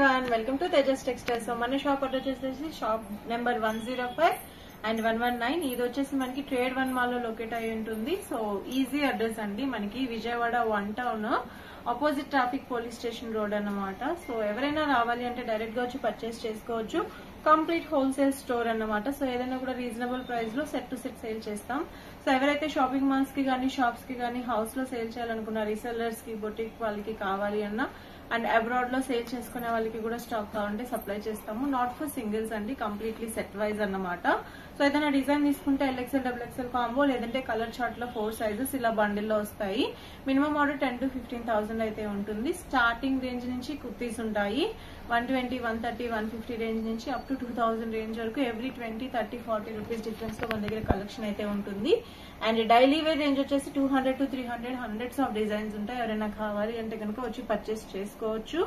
everyone, welcome to Tejas Textiles. So మన shop వచ్చేసి shop number 105 and 119. ఇది వచ్చేసి మనకి ట్రేడ్ 1 మాల్ లో లొకేట్ అయి ఉంటుంది. సో ఈజీ అడ్రస్ అండి, మనకి Vijayawada 1 town opposite traffic police station road అన్నమాట. సో ఎవరైనా రావాలి అంటే డైరెక్ట్ గా వచ్చి పర్చేస్ చేసుకోవచ్చు. కంప్లీట్ హోల్సేల్ స్టోర్ అన్నమాట. సో ఏదైనా కూడా రీజనబుల్ ప్రైస్ లో సెట్ టు సెట్ సేల్ చేస్తాం. సో ఎవరైతే షాపింగ్ మాల్స్ కి గానీ, షాప్స్ కి గానీ, హౌస్ లో సేల్ చేయాలనుకున్న రీసెల్లర్స్ కి, బొటిక్ వాళ్ళకి కావాలి అన్నా అండ్ అబ్రాడ్ లో సేల్ చేసుకునే వాళ్ళకి కూడా స్టాక్ కావాలంటే సప్లై చేస్తాము. నాట్ ఫర్ సింగిల్స్ అండి, కంప్లీట్లీ సెట్ వైజ్ అన్నమాట. సో ఏదైనా డిజైన్ తీసుకుంటే LXL, XXL కాంబో, లేదంటే కలర్ చార్ట్ లో 4 సైజెస్ ఇలా బండిల్ లో వస్తాయి. మినిమం ఆర్డర్ 10 to 15,000 అయితే ఉంటుంది. స్టార్టింగ్ రేంజ్ నుంచి కుర్తీస్ ఉంటాయి. 120, 130, 150 రేంజ్ నుంచి అప్ టు 2000 రేంజ్ వరకు ఎవ్రీ 20, 30, 40 రూపీస్ డిఫరెన్స్ లో మన దగ్గర కలెక్షన్ అయితే ఉంటుంది. అండ్ డైలీ వేర్ రేంజ్ వచ్చేసి 200 to 300 హండ్రెడ్స్ ఆఫ్ డిజైన్స్ ఉంటాయి. ఎవరైనా కావాలి అంటే కనుక వచ్చి పర్చేస్ చేసుకోవచ్చు.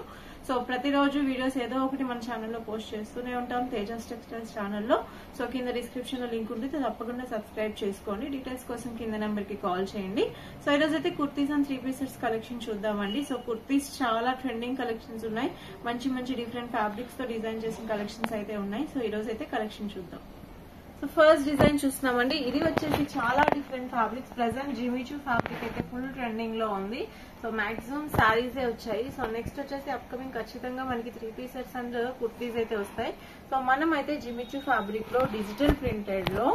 సో ప్రతిరోజు వీడియోస్ ఏదో ఒకటి మన ఛానల్లో పోస్ట్ చేస్తూనే ఉంటాం, తేజస్ టెక్స్టైల్స్ ఛానల్లో. సో కింద డిస్క్రిప్షన్ లో లింక్ ఉంటుంది, తప్పకుండా సబ్స్క్రైబ్ చేసుకోండి. డీటెయిల్స్ కోసం కింద నెంబర్ కి కాల్ చేయండి. సో ఈ రోజు అయితే కుర్తీస్ అండ్ 3 పీసెస్ కలెక్షన్ చూద్దామండి. సో కుర్తీస్ చాలా ట్రెండింగ్ కలెక్షన్స్ ఉన్నాయి. మంచి మంచి డిఫరెంట్ ఫ్యాబ్రిక్స్ తో డిజైన్ చేసిన కలెక్షన్స్ అయితే ఉన్నాయి. సో ఈ రోజు అయితే కలెక్షన్ చూద్దాం. సో ఫస్ట్ డిజైన్ చూస్తున్నామండి. ఇది వచ్చేసి చాలా different fabrics. Present Jimmy Choo fabric అయితే ఫుల్ ట్రెండింగ్ లో ఉంది. సో మాక్సిమం శారీసే వచ్చాయి. సో నెక్స్ట్ వచ్చేసి అప్కమింగ్ ఖచ్చితంగా మనకి 3 పీసెస్ అండ్ కుర్తీస్ అయితే వస్తాయి. సో మనం అయితే జిమిచూ ఫ్యాబ్రిక్ లో డిజిటల్ ప్రింటెడ్ లో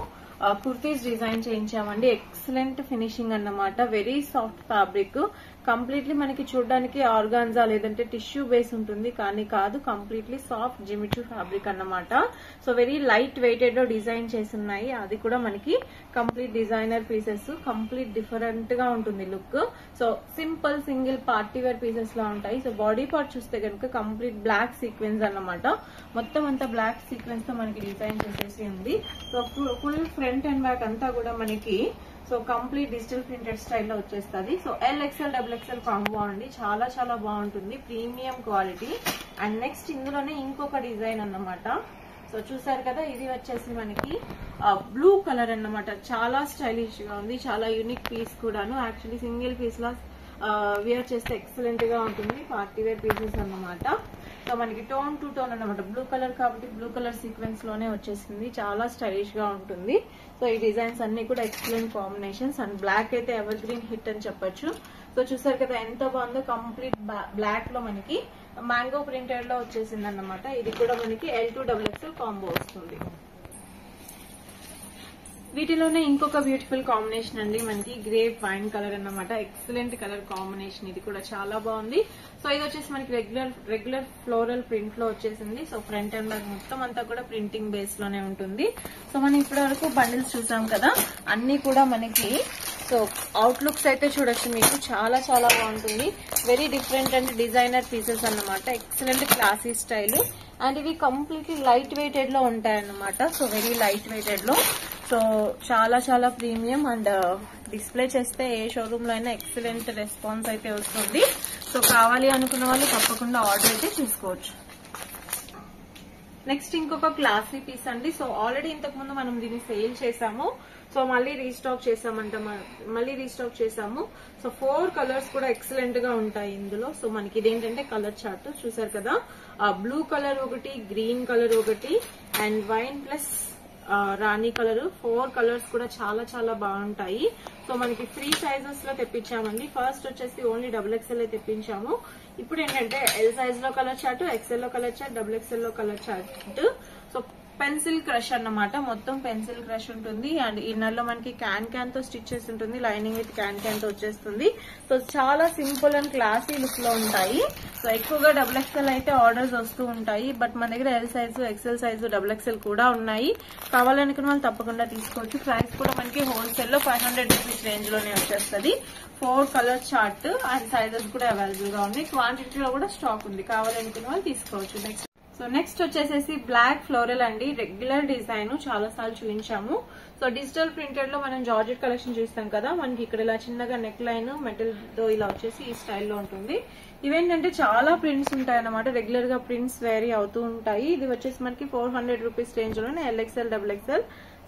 కుర్తీస్ డిజైన్ చేయించామండి. ఎక్సలెంట్ ఫినిషింగ్ అన్నమాట. Very soft fabric. కంప్లీట్లీ మనకి చూడడానికి ఆర్గాన్జా లేదంటే టిష్యూ బేస్ ఉంటుంది, కానీ కాదు, కంప్లీట్లీ సాఫ్ట్ జిమిచూ ఫ్యాబ్రిక్ అన్నమాట. సో వెరీ లైట్ వెయిటెడ్ లో డిజైన్ చేసి ఉన్నాయి. అది కూడా మనకి complete designer pieces. Complete different గా ఉంటుంది look. So simple single party wear pieces లా ఉంటాయి. సో బాడీ పార్ట్ చూస్తే కనుక కంప్లీట్ బ్లాక్ సీక్వెన్స్ అన్నమాట. మొత్తం అంతా బ్లాక్ సీక్వెన్స్ తో మనకి డిజైన్ చేసేసి ఉంది. So full front and back అంతా కూడా మనకి సో కంప్లీట్ డిజిటల్ ప్రింటెడ్ స్టైల్లో వచ్చేస్తుంది. సో LXL, XXL కాంబో అండి. చాలా చాలా బాగుంటుంది, ప్రీమియం క్వాలిటీ. అండ్ నెక్స్ట్ ఇందులోనే ఇంకొక డిజైన్ అన్నమాట. సో చూసారు కదా, ఇది వచ్చేసి మనకి బ్లూ కలర్ అన్నమాట. చాలా స్టైలిష్ గా ఉంది, చాలా యూనిక్ పీస్ కూడాను. యాక్చువల్లీ సింగిల్ పీస్ లా వేర్ చేస్తే ఎక్సలెంట్ గా ఉంటుంది. పార్టీ వేర్ పీసెస్ అన్నమాట. సో మనకి టోన్ టు టోన్ అన్నమాట. బ్లూ కలర్ కాబట్టి బ్లూ కలర్ సీక్వెన్స్ లోనే వచ్చేసింది. చాలా స్టైలిష్ గా ఉంటుంది. సో ఈ డిజైన్స్ అన్ని కూడా ఎక్సలెంట్ కాంబినేషన్స్. అండ్ బ్లాక్ అయితే ఎవర్ గ్రీన్ హిట్ అని చెప్పొచ్చు. సో చూసారు కదా ఎంత బాగుందో. కంప్లీట్ బ్లాక్ లో మనకి మ్యాంగో ప్రింటెడ్ లో వచ్చేసింది అన్నమాట. ఇది కూడా మనకి L2 XXL కాంబో వస్తుంది. వీటిలోనే ఇంకొక బ్యూటిఫుల్ కాంబినేషన్ అండి, మనకి గ్రేప్ వైన్ కలర్ అన్నమాట. Excellent colour combination. ఇది కూడా చాలా బాగుంది. సో ఇది వచ్చేసి మనకి రెగ్యులర్ ఫ్లోరల్ ప్రింట్ లో వచ్చేసింది. సో ఫ్రంట్ అండ్ బ్యాక్ మొత్తం అంతా కూడా ప్రింటింగ్ బేస్ లోనే ఉంటుంది. సో మనం ఇప్పటి వరకు బండిల్స్ చూసాం కదా, అన్ని కూడా మనకి సో అవుట్లుక్స్ అయితే చూడొచ్చు మీకు. చాలా చాలా బాగుంటుంది. Very different and designer pieces అన్నమాట. Excellent classy style. అండ్ ఇవి కంప్లీట్లీ లైట్ వెయిటెడ్ లో ఉంటాయి అన్నమాట. సో వెరీ లైట్ వెయిటెడ్ లో. సో చాలా చాలా ప్రీమియం. అండ్ డిస్ప్లే చేస్తే ఏ షోరూమ్ లో అయినా ఎక్సలెంట్ రెస్పాన్స్ అయితే వస్తుంది. సో కావాలి అనుకున్న వాళ్ళు తప్పకుండా ఆర్డర్ అయితే చేసుకోవచ్చు. నెక్స్ట్ ఇంకొక క్లాసీ పీస్ అండి. సో ఆల్రెడీ ఇంతకు ముందు మనం దీన్ని సేల్ చేసాము. సో మళ్ళీ రీస్టాక్ చేసాము. సో 4 కలర్స్ కూడా ఎక్సలెంట్ గా ఉంటాయి ఇందులో. సో మనకి ఇదేంటంటే కలర్ చార్ట్ చూసారు కదా, బ్లూ కలర్ ఒకటి, గ్రీన్ కలర్ ఒకటి, and wine plus Rani colour. 4 colours కూడా చాలా చాలా బాగుంటాయి. సో మనకి 3 సైజెస్ లో తెప్పించామండి. ఫస్ట్ వచ్చేసి ఓన్లీ XXL తెప్పించాము. ఇప్పుడు ఏంటంటే L సైజ్ లో కలర్ చార్ట్, XL లో కలర్ చార్ట్, XXL లో colour chart. So pencil crush అన్నమాట. మొత్తం పెన్సిల్ క్రష్ ఉంటుంది. అండ్ ఇన్నర్ లో మనకి క్యాన్ తో స్టిచ్ చేసి ఉంటుంది. లైనింగ్ విత్ క్యాన్ తో వచ్చేస్తుంది. సో చాలా సింపుల్ అండ్ క్లాసీ లుక్ లో ఉంటాయి. సో ఎక్కువగా XXL అయితే ఆర్డర్స్ వస్తూ ఉంటాయి. బట్ మన దగ్గర L size, XL size, XXL కూడా ఉన్నాయి. కావాలనుకున్న వాళ్ళు తప్పకుండా తీసుకోవచ్చు. ప్రైస్ కూడా మనకి హోల్సేల్ లో 500 రూపీస్ రేంజ్ లోనే వచ్చేస్తుంది. 4 కలర్ చార్ట్ అండ్ సైజెస్ కూడా అవైలబుల్ గా ఉంది. క్వాంటిటీలో కూడా స్టాక్ ఉంది. కావాలనుకున్న వాళ్ళు తీసుకోవచ్చు. సో నెక్స్ట్ వచ్చేసేసి బ్లాక్ ఫ్లోరల్ అండి. రెగ్యులర్ డిజైన్ చాలా సార్లు చూపించాము. సో డిజిటల్ ప్రింటెడ్ లో మనం జార్జెట్ కలెక్షన్ చూస్తాం కదా, మనకి ఇక్కడ ఇలా చిన్నగా నెక్ లైన్ మెటల్ తో ఇలా వచ్చేసి ఈ స్టైల్లో ఉంటుంది. ఇవేంటంటే చాలా ప్రింట్స్ ఉంటాయి అన్నమాట. రెగ్యులర్ గా ప్రింట్స్ వేరీ అవుతూ ఉంటాయి. ఇది వచ్చేసి మనకి 400 రూపీస్ రేంజ్ లోనే LXL, XXL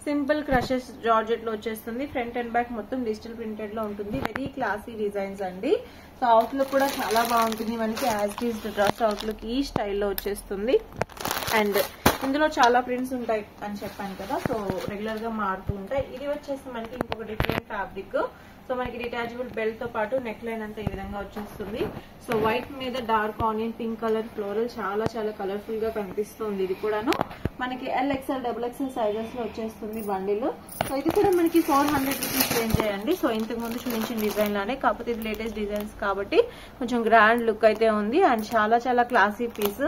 simple crushes georgette లో వచ్చేస్తుంది. ఫ్రంట్ అండ్ బ్యాక్ మొత్తం డిజిటల్ ప్రింటెడ్ లో ఉంటుంది. వెరీ క్లాసీ డిజైన్స్ అండి. సో అవుట్లుక్ కూడా చాలా బాగుంటుంది మనకి. As it is dress outlook ఈ స్టైల్లో వచ్చేస్తుంది. అండ్ ఇందులో చాలా ప్రింట్స్ ఉంటాయి అని చెప్పాను కదా, సో రెగ్యులర్ గా మారుతూ ఉంటాయి. ఇది వచ్చేసి మనకి ఇంకొక డిఫరెంట్ ఫ్యాబ్రిక్. సో మనకి డిటాచబుల్ బెల్ట్ తో పాటు నెక్ లైన్ అంతా ఈ విధంగా వచ్చేస్తుంది. సో వైట్ మీద dark onion pink colour floral చాలా చాలా కలర్ఫుల్ గా కనిపిస్తుంది. ఇది కూడాను మనకి LXL XXL సైజెస్ లో వచ్చేస్తుంది బండిల్. సో ఇది కూడా మనకి 400 రూపీస్ రేంజ్ అండి. సో ఇంతకు ముందు చూపించిన డిజైన్ లానే, కాకపోతే ఇది లేటెస్ట్ డిజైన్స్ కాబట్టి కొంచెం గ్రాండ్ లుక్ అయితే ఉంది. అండ్ చాలా చాలా క్లాసీ పీస్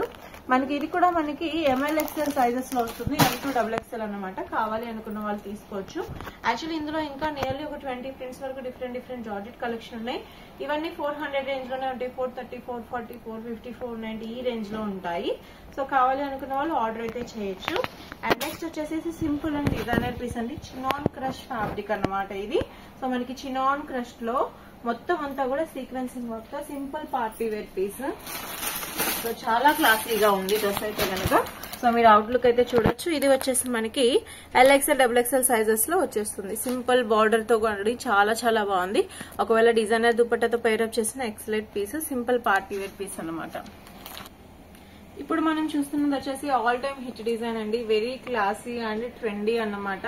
మనకి. ఇది కూడా మనకి MLXL సైజెస్ లో వస్తుంది, L2 XXL అన్నమాట. కావాలి అనుకున్న వాళ్ళు తీసుకోవచ్చు. యాక్చువల్లీ ఇందులో ఇంకా నియర్లీ ఒక 20 ప్రింట్స్ వరకు డిఫరెంట్ జార్జెట్ కలెక్షన్ ఉన్నాయి. ఇవన్నీ 400 రేంజ్ లోనే ఉంటాయి. 430, 440, 450, 490 ఈ రేంజ్ లో ఉంటాయి. సో కావాలి అనుకున్న వాళ్ళు ఆర్డర్ అయితే చేయొచ్చు. అండ్ నెక్స్ట్ వచ్చేసి సింపుల్ అండ్ డిజైనర్ పీస్ అండి. చినాన్ క్రష్ ఫ్యాబ్రిక్ అన్నమాట ఇది. సో మనకి చినాన్ క్రష్ లో మొత్తం అంతా కూడా సీక్వెన్సింగ్ వర్క్ తో simple party wear piece. So చాలా క్లాసీగా ఉంది డ్రెస్ అయితే కనుక. సో మీరు అవుట్లుక్ అయితే చూడొచ్చు. ఇది వచ్చేసి మనకి LXL XXL సైజెస్ లో వచ్చేస్తుంది. సింపుల్ బార్డర్ తో కూడా చాలా చాలా బాగుంది. ఒకవేళ డిజైనర్ దుపట్టాతో పేరప్ చేసిన excellent piece, simple party wear piece అన్నమాట. ఇప్పుడు మనం చూస్తున్నది వచ్చేసి ఆల్ టైమ్ హిట్ డిజైన్ అండి. వెరీ క్లాసీ అండ్ ట్రెండీ అన్నమాట.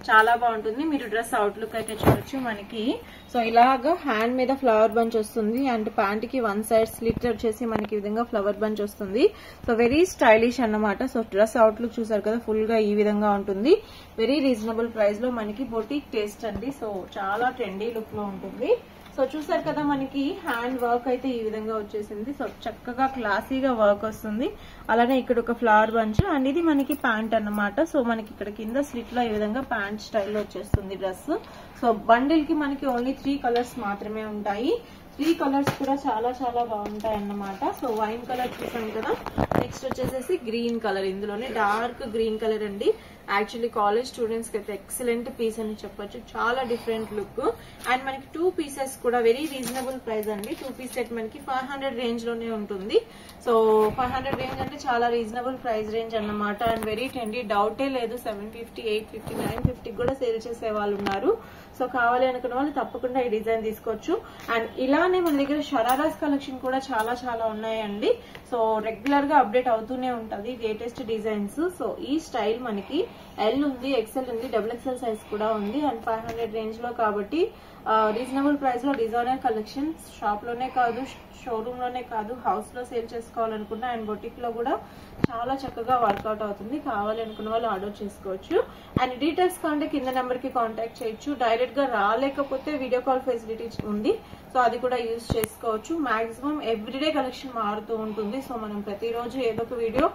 చాలా బాగుంటుంది. మీరు డ్రెస్ అవుట్లుక్ అయితే చూడొచ్చు మనకి. సో ఇలాగా హ్యాండ్ మీద ఫ్లవర్ బంచ్ వస్తుంది అండ్ ప్యాంట్ కి వన్ సైడ్ స్లిట్ వచ్చేసి మనకి ఈ విధంగా ఫ్లవర్ బంచ్ వస్తుంది. సో వెరీ స్టైలిష్ అన్నమాట. సో డ్రెస్ అవుట్లుక్ చూసారు కదా, ఫుల్ గా ఈ విధంగా ఉంటుంది. వెరీ రీజనబుల్ ప్రైస్ లో మనకి బొటిక్ టేస్ట్ అండి. సో చాలా ట్రెండీ లుక్ లో ఉంటుంది. సో చూసారు కదా, మనకి హ్యాండ్ వర్క్ అయితే ఈ విధంగా వచ్చేసింది. సో చక్కగా క్లాసీగా వర్క్ వస్తుంది. అలానే ఇక్కడ ఒక ఫ్లవర్ బంచ్ అండ్ ఇది మనకి ప్యాంట్ అన్నమాట. సో మనకి ఇక్కడ కింద స్లిట్ లో ఈ విధంగా ప్యాంట్ స్టైల్లో వచ్చేస్తుంది డ్రెస్. సో బండిల్ కి మనకి ఓన్లీ 3 కలర్స్ మాత్రమే ఉంటాయి. 3 కలర్స్ కూడా చాలా చాలా బాగుంటాయి అన్నమాట. సో వైన్ కలర్ చూసాం కదా, నెక్స్ట్ వచ్చేసి గ్రీన్ కలర్. ఇందులోనే డార్క్ గ్రీన్ కలర్ అండి. యాక్చువల్లీ కాలేజ్ స్టూడెంట్స్ కి అయితే ఎక్సలెంట్ పీస్ అని చెప్పొచ్చు. చాలా డిఫరెంట్ లుక్. అండ్ మనకి 2 పీసెస్ కూడా వెరీ రీజనబుల్ ప్రైస్ అండి. 2 పీస్ సెట్ మనకి 500 రేంజ్ లోనే ఉంటుంది. సో 500 రేంజ్ అంటే చాలా రీజనబుల్ ప్రైస్ రేంజ్ అన్నమాట. అండ్ వెరీ ట్రెండీ, డౌటే లేదు. 750, 850, 950 కూడా సేల్ చేసే వాళ్ళు ఉన్నారు. సో కావాలి అనుకున్న వాళ్ళు తప్పకుండా ఈ డిజైన్ తీసుకోవచ్చు. అండ్ ఇలానే మన దగ్గర షరారాస్ కలెక్షన్ కూడా చాలా చాలా ఉన్నాయండి. సో రెగ్యులర్ గా అప్డేట్ అవుతూనే ఉంటది లేటెస్ట్ డిజైన్స్. సో ఈ స్టైల్ మనకి L ఉంది, XL ఉంది, XXL సైజ్ కూడా ఉంది. అండ్ 500 రేంజ్ లో కాబట్టి రీజనబుల్ ప్రైస్ లో డిజైనర్ కలెక్షన్ షాప్ లోనే కాదు, షోరూమ్ లోనే కాదు, హౌస్ లో సేల్ చేసుకోవాలనుకున్నా అండ్ బొటిక్ లో కూడా చాలా చక్కగా వర్కౌట్ అవుతుంది. కావాలి అనుకున్న వాళ్ళు ఆర్డర్ చేసుకోవచ్చు. అండ్ డీటెయిల్స్ కాంటే కింద నెంబర్ కి కాంటాక్ట్ చేయొచ్చు. డైరెక్ట్ గా రాలేకపోతే వీడియో కాల్ ఫెసిలిటీ ఉంది. సో అది కూడా యూజ్ చేసుకోవచ్చు. మాక్సిమం ఎవ్రీడే కలెక్షన్ మారుతూ ఉంటుంది. సో మనం ప్రతిరోజు ఏదో ఒక వీడియో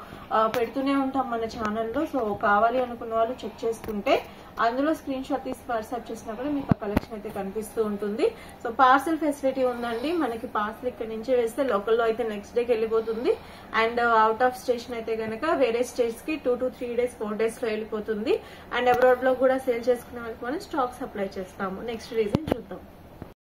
పెడుతూనే ఉంటాం మన ఛానల్లో. సో కావాలి అనుకున్న వాళ్ళు చెక్ చేసుకుంటే అందులో స్క్రీన్ షాట్ తీసి వాట్సాప్ చేసినా కూడా మీకు ఆ కలెక్షన్ అయితే కనిపిస్తూ ఉంటుంది. సో పార్సల్ ఫెసిలిటీ ఉందండి. మనకి పార్సల్ ఇక్కడ నుంచి వేస్తే లోకల్లో అయితే నెక్స్ట్ డేకి వెళ్ళిపోతుంది. అండ్ అవుట్ ఆఫ్ స్టేషన్ అయితే గనక వేరే స్టేట్స్ కి 2 to 3 days 4 days లో వెళ్ళిపోతుంది. అండ్ అబ్రాడ్ లో కూడా సేల్ చేసుకునే వాళ్ళకి మనం స్టాక్ సప్లై చేస్తాము. నెక్స్ట్ రీజన్ చూద్దాం.